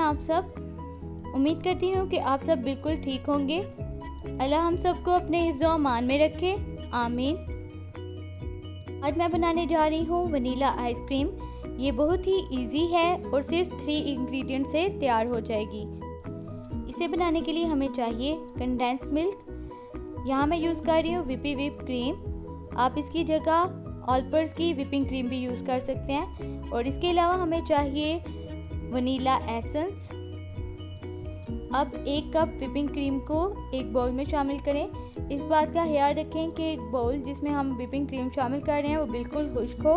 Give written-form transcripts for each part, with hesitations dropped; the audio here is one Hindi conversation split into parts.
आप सब? उम्मीद करती हूँ कि आप सब बिल्कुल ठीक होंगे। अल्लाह हम सबको अपने हिफ्ज़ो अमान में रखे, आमीन। आज मैं बनाने जा रही हूँ वनीला आइसक्रीम। ये बहुत ही इजी है और सिर्फ 3 इंग्रेडिएंट से तैयार हो जाएगी। इसे बनाने के लिए हमें चाहिए कंडेंस मिल्क। यहाँ मैं यूज़ कर रही हूँ व्हिप क्रीम। आप इसकी जगह ऑलपर्स की व्हिपिंग क्रीम भी यूज़ कर सकते हैं। और इसके अलावा हमें चाहिए वनीला एसेंस। अब 1 कप व्हिपिंग क्रीम को एक बाउल में शामिल करें। इस बात का ख्याल रखें कि एक बाउल जिसमें हम व्हिपिंग क्रीम शामिल कर रहे हैं वो बिल्कुल खुश्क हो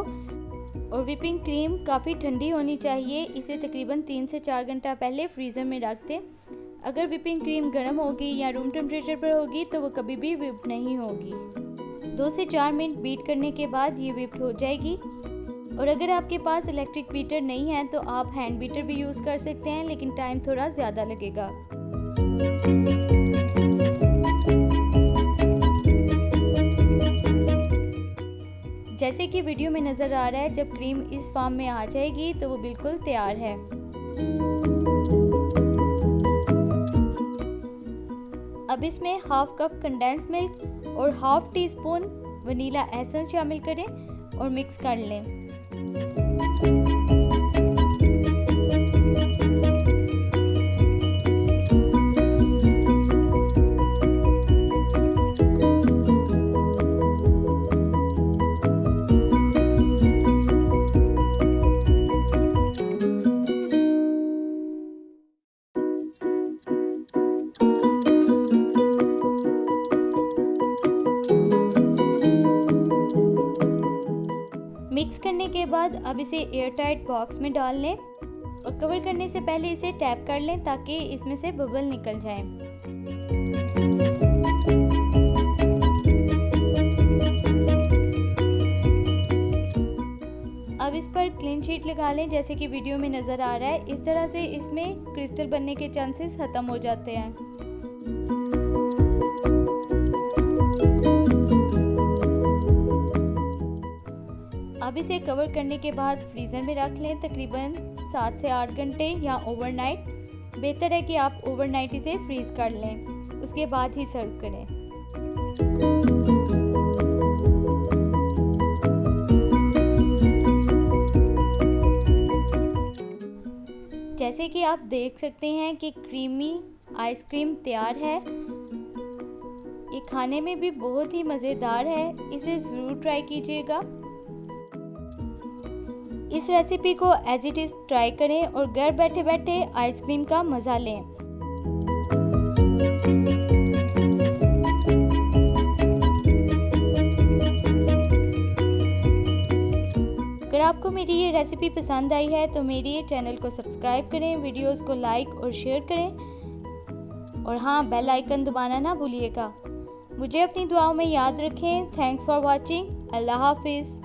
और व्हिपिंग क्रीम काफ़ी ठंडी होनी चाहिए। इसे तकरीबन 3 से 4 घंटा पहले फ्रीज़र में रख दें। अगर व्हिपिंग क्रीम गर्म होगी या रूम टेम्परेचर पर होगी तो वो कभी भी व्हिप नहीं होगी। 2 से 4 मिनट बीट करने के बाद ये व्हिप्ड हो जाएगी। और अगर आपके पास इलेक्ट्रिक बीटर नहीं है तो आप हैंड बीटर भी यूज़ कर सकते हैं, लेकिन टाइम थोड़ा ज़्यादा लगेगा। जैसे कि वीडियो में नज़र आ रहा है, जब क्रीम इस फॉर्म में आ जाएगी तो वो बिल्कुल तैयार है। अब इसमें हाफ कप कंडेंस मिल्क और half tea spoon vanilla essence शामिल करें और मिक्स कर लें। मिक्स करने के बाद अब इसे एयर टाइट बॉक्स में डाल लें और कवर करने से पहले इसे टैप कर लें ताकि इसमें से बबल निकल जाएं। अब इस पर क्लीन शीट लगा लें जैसे कि वीडियो में नज़र आ रहा है। इस तरह से इसमें क्रिस्टल बनने के चांसेस ख़त्म हो जाते हैं। अब इसे कवर करने के बाद फ्रीज़र में रख लें तकरीबन 7 से 8 घंटे या ओवरनाइट। बेहतर है कि आप ओवरनाइट इसे फ्रीज़ कर लें, उसके बाद ही सर्व करें। जैसे कि आप देख सकते हैं कि क्रीमी आइसक्रीम तैयार है। ये खाने में भी बहुत ही मज़ेदार है, इसे ज़रूर ट्राई कीजिएगा। इस रेसिपी को एज इट इज़ ट्राई करें और घर बैठे बैठे आइसक्रीम का मज़ा लें। अगर आपको मेरी ये रेसिपी पसंद आई है तो मेरे चैनल को सब्सक्राइब करें, वीडियोस को लाइक और शेयर करें और हाँ, बेल आइकन दबाना ना भूलिएगा। मुझे अपनी दुआओं में याद रखें। Thanks for watching. अल्लाह हाफिज़।